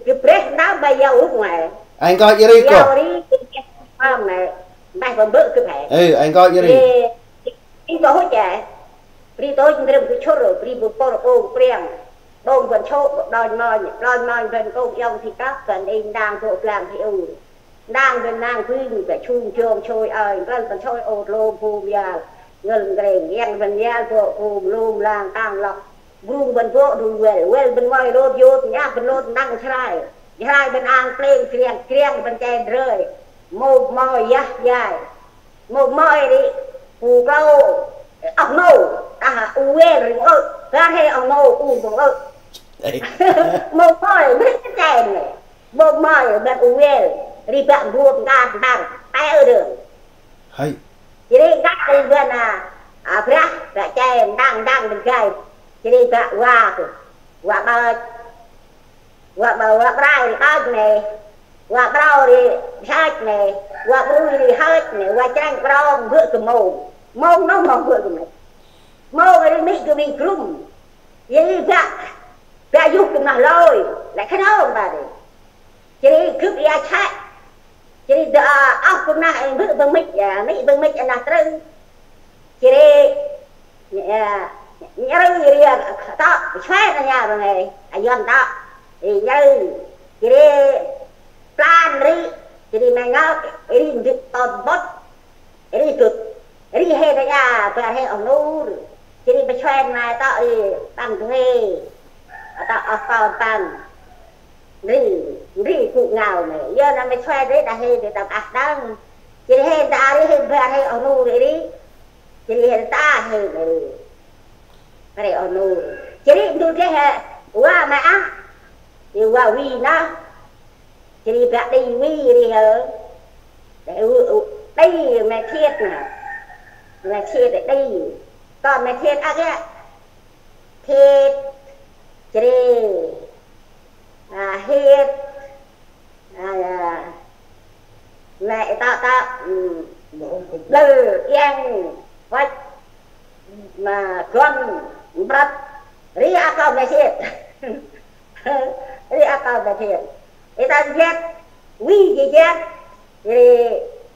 cái break đó bây giờ lúc ngoài anh coi gì đi cô đi không này mai còn bự cái phải ừ anh coi gì đi đi tôi hỗ trợ đi tôi chúng tôi chốt rồi đi một cô priang bông còn chốt đòi mòn gần cô dòng thì các cần đi đang thuộc làm thì đang gần đang quy phải chung trường trôi gần còn trôi ô lô phù nhà gần gần yên gần nhà thuộc phù lùm làng tăng lọc vùng bên phố đường về bên ngoài đô vô nhà bên lô đang hai bên an pleng kriang bên trên rơi một mồi dài một mồi đi phù câu ông nô uê rồi ra hay ông nô bụng một mồi bên trên này một mồi bên uê đi bạn buông gan bằng tay ở đường hay chỉ đi gắt đi bên bác là trên đang bên gai chỉ đi bạn qua bờ rai hết này qua bao đi hết này qua bùi đi hết này qua tranh bao vượt từ mồm nó mồm vượt từ này mồm đi mỹ cứ bị crum vậy cả dục từ nào lôi lại cái đó bà đi chỉ đi cướp đi chạy chỉ đi ốc từ này vượt từ mỹ là trưng chỉ đi nhớ đi đó xoay ra nhà rồi này dọn đó thì nhớ chỉ đi plan đi chỉ đi mày ngáo đi được toàn bớt đi cực đi hết đấy à về hết ông nô chỉ điไปxoay này tạo đi tăng thuê tạo còn tăng đi cụ ngào này giờ nó mới xoay đấy đã hết để tạo đang chỉ đi hết đã đi hết về hết ông nô đi chỉ đi hết ta hết này cái này ông nô chỉ đi tôi thế hệ qua mẹ thì qua vi nó chỉ đi bạn đi vi đi hả đây mẹ thiệt nè mẹ thiệt ở đây còn mẹ thiệt cái thiệt chỉ đi thiệt mẹ ta lừ yên vách mà con bật ri con mẹ thiệt ri con mẹ thiệt người ta ghét quy gì ghét thì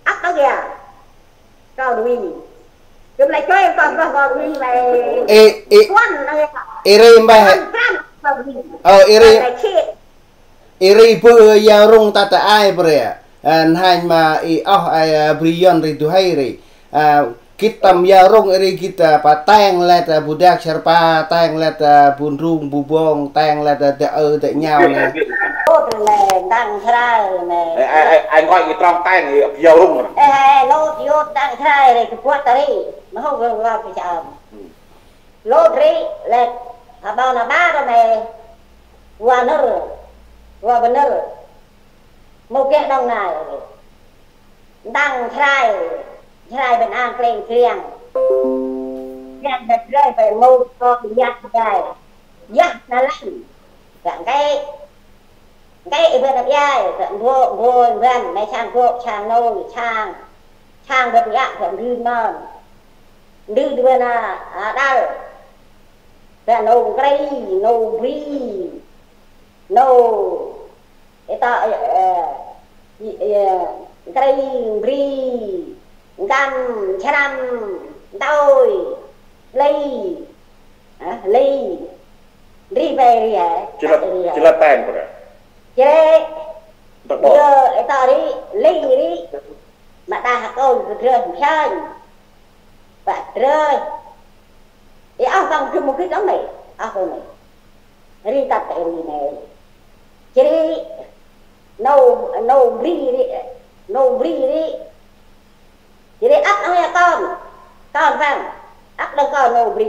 ắt đó kìa còn quy chúng lại chơi còn quy này quan này iri mbah iri bơ ya rung tata ai bre han ma I ai brion ri tu hai ri kita ya rung iri kita patang let budak serpa tang let bunrung bubong tang let de nhau này đang khai này anh gọi cái trong tay này dầu rung lốt vô đang khai này cái quạt đấy nó không có vào cái chợ lốt đấy là bao là ba rồi này qua nở qua bên nở một cái đông này đang khai bên an pleng kriang đặt rơi về một con dắt là lạnh cái bên này vô bên mấy trang vô trang nô trang bên nhạc bên đi mòn đi bên đau bên nô cây nô vi nô cái ta cây vi gam chăm đôi ly đi về đi hả chỉ là tên của đấy chế giờ ta đi ly đi mà ta học ôn rơi chơi và rơi thì áo không cứ một cái giống này áo không này đi tập tại vì này chế nô vi đi chỉ để ấp nó con vâng ấp đâu con nô bì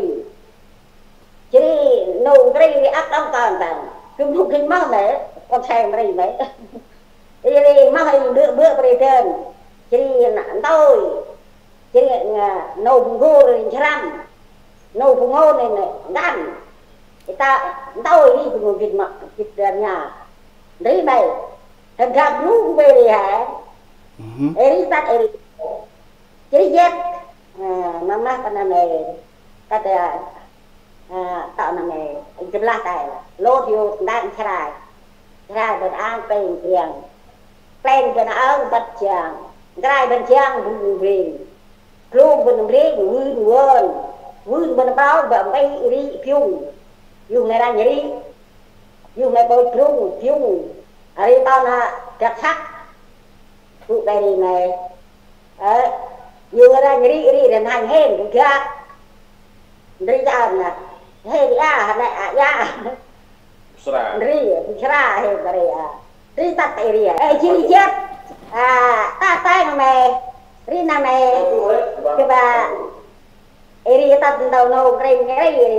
chỉ đi nô bì ấp đâu con vâng cứ một cái máu này con xem bì mấy đi máu hình bữa bì trên chỉ đi tôi chỉ đi nô phùng ngô rồi chăm nô phùng ngô này đan người ta tôi đi cùng một cái nhà đấy mày thằng gặp lũ về đi hả đi tắt đi jadi jet mama kan này kata tạo này jelas tay lột vô đang khai ra bên an bên tiền bên bên áo bật chàng gai bên chàng vùng riêng luôn bên riêng vươn bên bao và bay đi phiêu dùng này ra nhỉ dùng này bôi phiêu ở đây tao là chặt sắc tụ đây này dùng này ra nhỉ đi đến hành hên cũng chưa đi ra nè hay ra này ra đi ra hay cái đi tắt cái gì chỉ chết ta tay mày đi nằm này cái bà đi tắt đầu nâu cái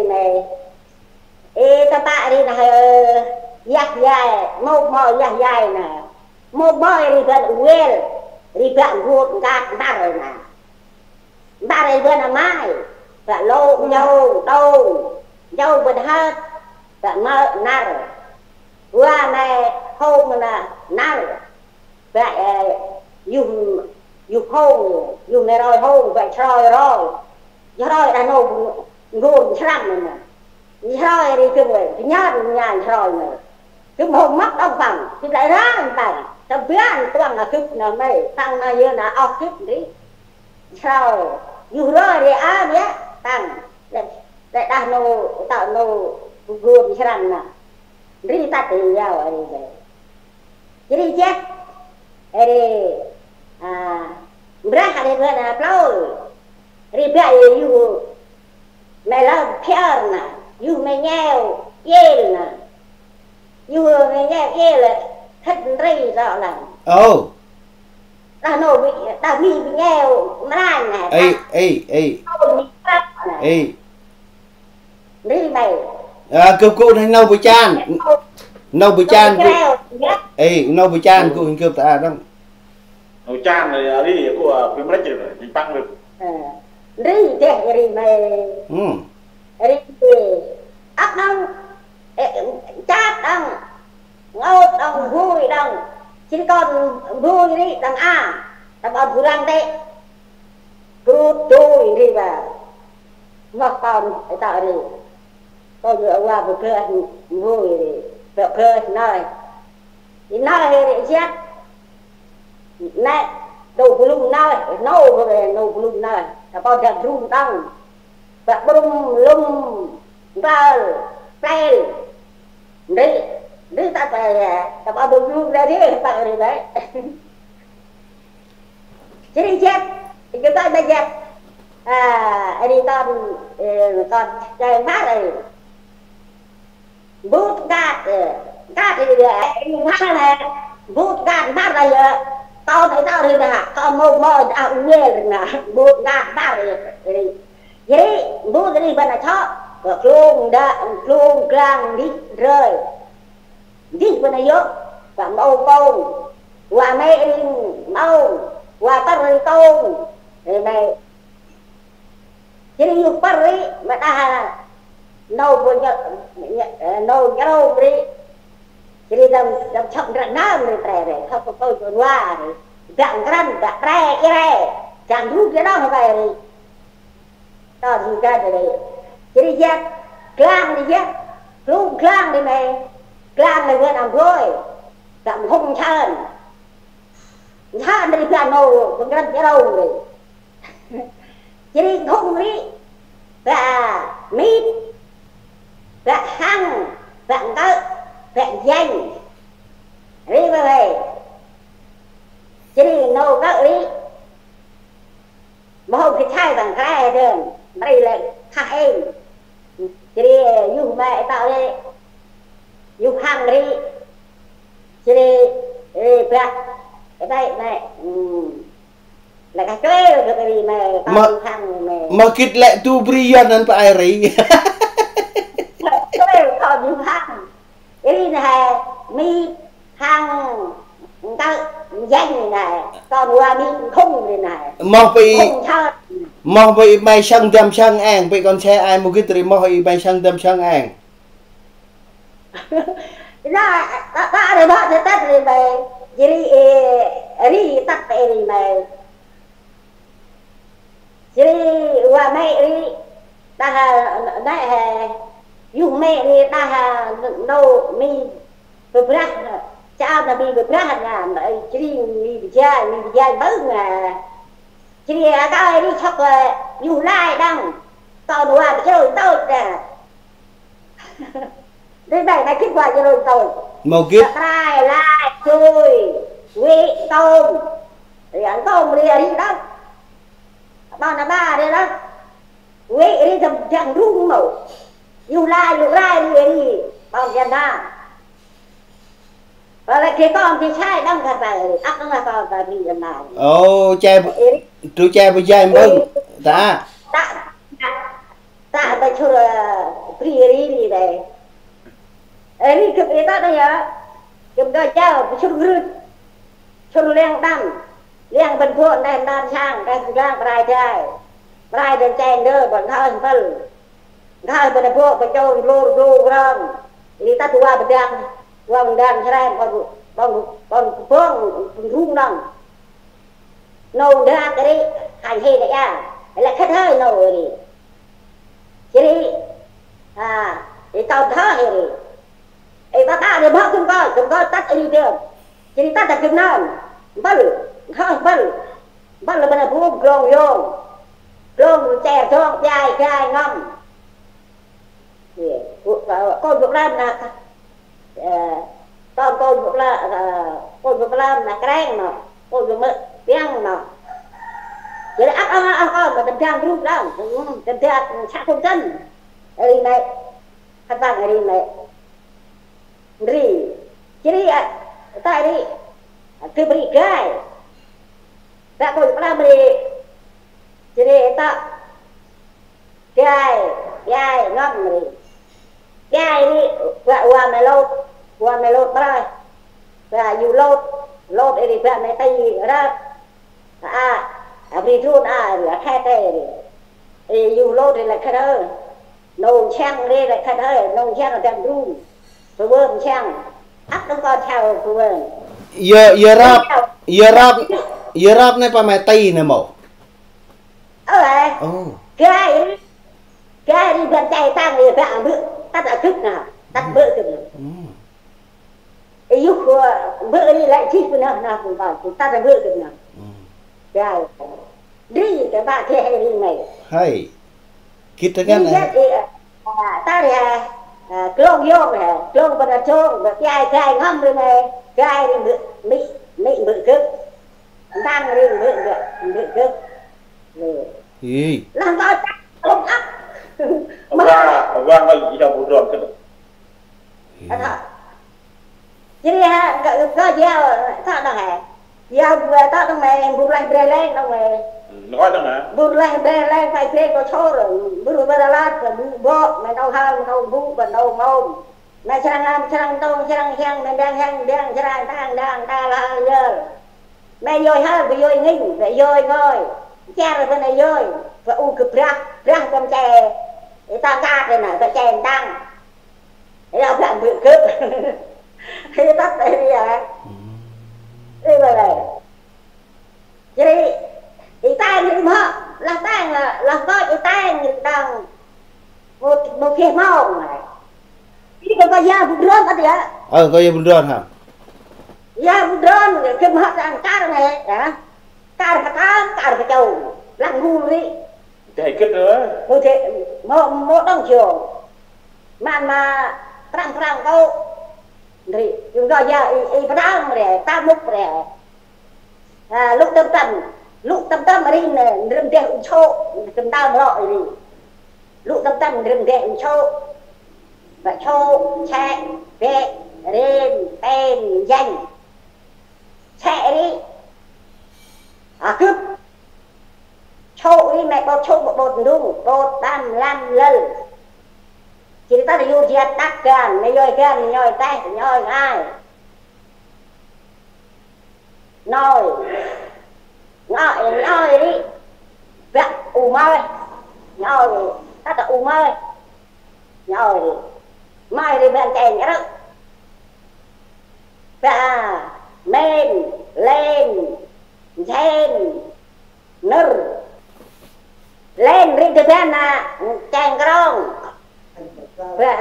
này ta tạ đi là giặt dài một mò giặt dài nè một mò đi gần quên đi gần vuột gạt ba rồi nè ba đây bên là mai và lô nhau đâu bên hết và mơ nار qua này hôm là nار vậy dùng hôm này rồi hôm vậy rồi đã nộp nguồn trăm này nè rồi đi chung rồi nhát nhàn rồi này cứ một mắt ông bằng thì lại ra ông bằng tao biết anh toàn là thức là mày tăng là như là ốc thức đi rồi dù rồi thì biết tăng để ta nô tạo nô nguồn trăm nè đi ta tự giao ở đây chứ đi chết ở đây ra đây vừa là lâu đi bây giờ mày làm phiền nè dù mày nghèo ghê nè dù mày nghèo ghê là thất rây rõ là ta bị nghèo mai nè đi mày cô này nâu bữa chan nâu bữa chan cô hình ta đó nâu chan này đi của phim rất rồi mình băng được đi thế đi mày đi ấp đông chát đông ngốt đông vui đông chỉ còn vui đi đằng đằng bọn phụ răng đấy cứ tôi đi vào ngọc còn tạo đi tôi vừa qua vừa cười vui đi vừa cười nói thì nói thì chết này đâu có lúc nói nâu về nâu có lúc nói là bao giờ rung đông và bông lum vào play đi ta phải là bao giờ rung ra đi bạn rồi đấy chứ đi chết thì chúng ta chết đi con trời mát rồi bút gạt thì mát này bút gạt mát rồi tao thấy tao thì là con mồm nghe rồi nè bút gạt mát rồi vậy bút cái gì bên là chó luôn clang đi rơi đi bên này vô và mâu bông và mẹ mâu và ta rồi tôm thì này chứ đi vô Paris mà ta nâu vô nâu đi chứ đi đâm chậm ra nam rồi tè rồi không có câu chuyện qua rồi dạng răn dạng tre cái này chẳng rút cái đó vậy rồi đó gì ra rồi chứ đi chết clang đi chết luôn clang đi mày clang này vừa làm thôi dạng hung chân đi ra nâu con răn cái đâu rồi chứ đi hung đi và mít và hăng và ngỡ và danh đi vào đây chứ đi nâu ngỡ đi mà không cái chai bằng cái đường mà đây là thằng em chứ đi dùng mẹ tạo đi dùng hăng đi chứ đi và cái đây này là cái chơi được cái gì mà kít lệ tu brian anh phải rỉ chơi còn dùng hăng cái này mi hăng ta danh này còn qua mi không này này mong bị bay sang đâm sang an bị con xe ai một cái từ mong bị bay sang đâm sang an ra ta rồi đó thì ta thì mày đi tắt cái gì mày chứ qua mẹ đi ta đại dùng mẹ đi ta nâu mi tôi biết là bị bực ra là chỉ bị dai bớt là chỉ cái đi chọc dù lai đang tao đùa chơi tôi nè đây này kết quả cho rồi tôi màu kiếp lai chui quỷ tôm thì ăn tôm đi đi đó bao là ba đây đó quỷ đi thầm chẳng đúng màu dù lai đi bao giờ na và lại cái con thì sai đang cả phải ác nó là con phải bị làm nào ô trai bây giờ em bưng ta ta cho pri đi đây ấy cái ta đây á chúng ta chào cho liên bình thường đàn sang rai đàn chèn đơ bọn thao bên phố bên châu lô rong thì ta tua bên đang ra còn phương rung nòng nâu ra cái đấy hành hay đấy à là khách hơi nâu rồi đi chỉ đi thì tao thở rồi ấy ta để bỏ không có tắt đi được chỉ đi tắt là chừng nào bẩn là bên là phố rong chè cho dài ngâm con Việt Nam là con Việt Nam là cái mà con Việt Nam tiếng mà chỉ là áp con mà tình trạng rút lắm tình trạng sát không chân đây này các bạn đây này đi chỉ đi tại đi cứ bị cái ta con Việt Nam đi chỉ đi ta gai ngâm đi gai đi qua mày lột ra và dù lột để bạn này tay ra vì thôn là khai tê thì dù lột thì là khai thơ nông trang đi là khai thơ nông trang là đàn run rồi bơm trang áp nó con theo rồi bơm Yerap này pa mày tay nè mổ cái đi bên tay tăng thì bạn bự ta đã thức nào tắt bự được ấy lúc bự đi lại chi của nào cũng vào ta đã bự được nào cái đi cái bạn thế hay đi này hay kita kan ta thì klong vô này klong bên trong và cái ngâm rồi này cái đi mị bự cực đang đi bự cực gì làm sao không áp vang ơi gì đâu buồn rồi chỉ ha có gieo sao đâu hả gieo tao đâu mày buồn lên đâu mày nói đâu hả buồn lên phải thế có số rồi buồn là rồi bộ mày đâu hơn đâu bú bên đâu mồm mày sang đông sang mày đang đang là giờ mày vui hơn phải vui nghinh phải vui ngồi cha rồi bên này vui và cực rác con chè người ta ca rồi này ta chè tăng thế đâu làm bị cướp thế tắt đây đi đi về này thì tay thì mà là tay là coi cái tay đang một cái màu này đi có da bút rơm ở đấy có da bút rơm hả da bút rơm cái mà đang cá này cá cái châu lăng ngu đi thầy kết nữa một thế một đồng chiều mà răng câu thì chúng ta giờ y đang để ta múc để lúc tâm mà đi nè rừng đèn cho chúng ta gọi đi lúc tâm rừng đèn cho và cho chạy về lên tên danh chạy đi cướp cho đi mẹ bột cho bột đúng bột đam lăn lân chỉ ta là vô diệt tắc gan mày nhoi tay nhoi ai nói đi vẹn mơi nhoi ta là mơi nhoi đi mai đi bên chèn đó và lên nır lên riêng từ bên là chèn rong và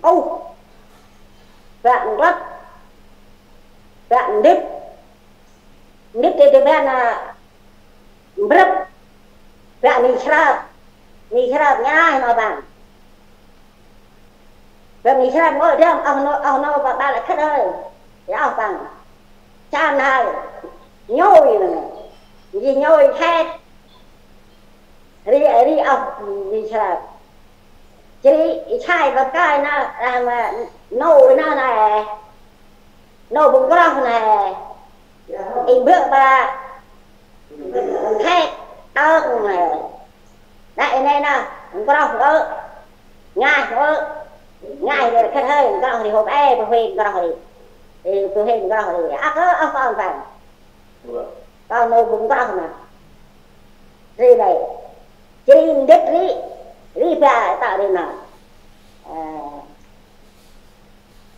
ô bạn rất bạn nít thì bạn là rất bạn mình srab nhai mà bạn bạn mình srab ngồi đó ông nó và ba lại khất ơi giáo bằng cha này nhồi này gì nhồi hết đi ông đi srab chỉ sai và cái nó mà nô nó này nô bụng có này in bước ba hết ơn này đại này nè có đâu có ngay rồi khơi hơi có đâu thì hộp e của huyền có đâu thì tôi huyền có đâu thì có con phải con nô bụng có đâu nè gì này chỉ đứt ri ba tạo đi nào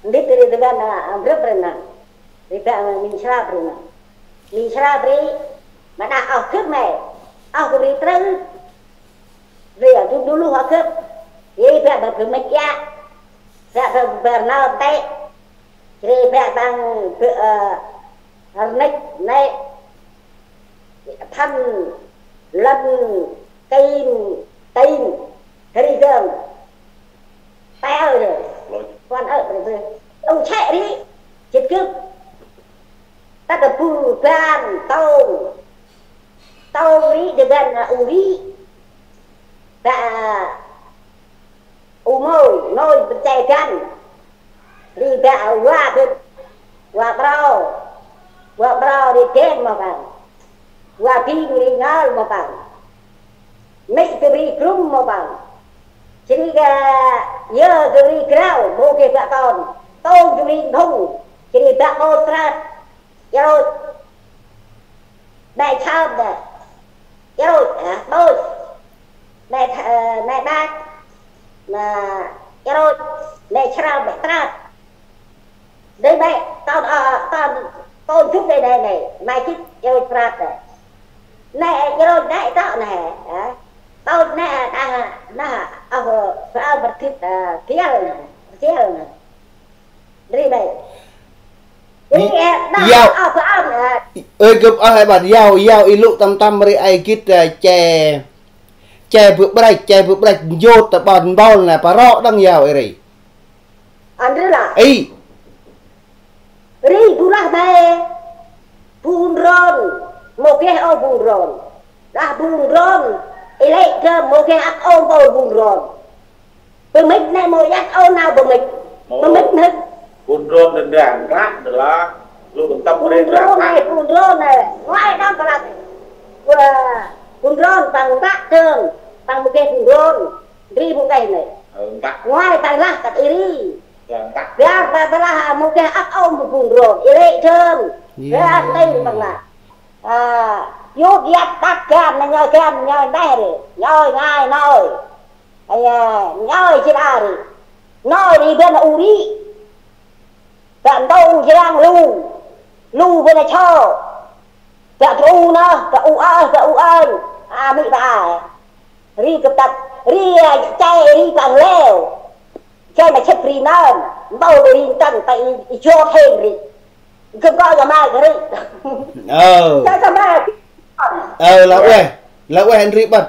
đứt ri ba là rất là nè ri ba mình srab ri mà đã học cướp này học ri trứng ri ở chung dulu học cướp ri ba berkemek ya ba bernal teh ri ba bang này thân lần tin ri dơm tao rồi con rồi ông chạy đi chết cướp ta được bù ban tao rí được ban là uri và môi chạy gan đi bạ qua brao đi kén mà bạn qua pin đi ngal mà bạn mấy cái đi crum mà bạn chỉ nhớ cái đi krau mua cái bạ con tôm cái đi thùng chỉ đi bạ ô tra rồi đại tham nè rồi đôi này bác mà rồi này sao mẹ ta đây mẹ tao chút đây này mai chút rồi tra này rồi đại tạo này tao nè phải bật kia này đây này Yao ơi cụp ai bạn yao ilu tam ri ai kít che vượt bạch vô tập bòn bol là paro đang yao eri anh là ấy ri bulah bay bunron một cái ô bunron là bunron lấy cơ một cái ác ô bunron bơm mít này một ác ô nào bơm mít hết Bunron dan berangkat adalah lu bentak bunron này ngoài đó là bunron bằng bát thường bằng một cái bunron ri một cái này ngoài tay ra cái iri biar adalah một cái ác ôm một bunron iri thường biar đây bằng là yốt yết tắt kem nhoi đây rồi nhoi ngay nhoi chỉ đi nhoi đi bên uri bạn đâu giang lu bên này cho bạn u nó cả u ơn mỹ bà ri cập tập ri chay ri bằng leo chay mà chết ri non bao ri tăng tại cho thêm ri không có gì mà cái ri là quên ri bật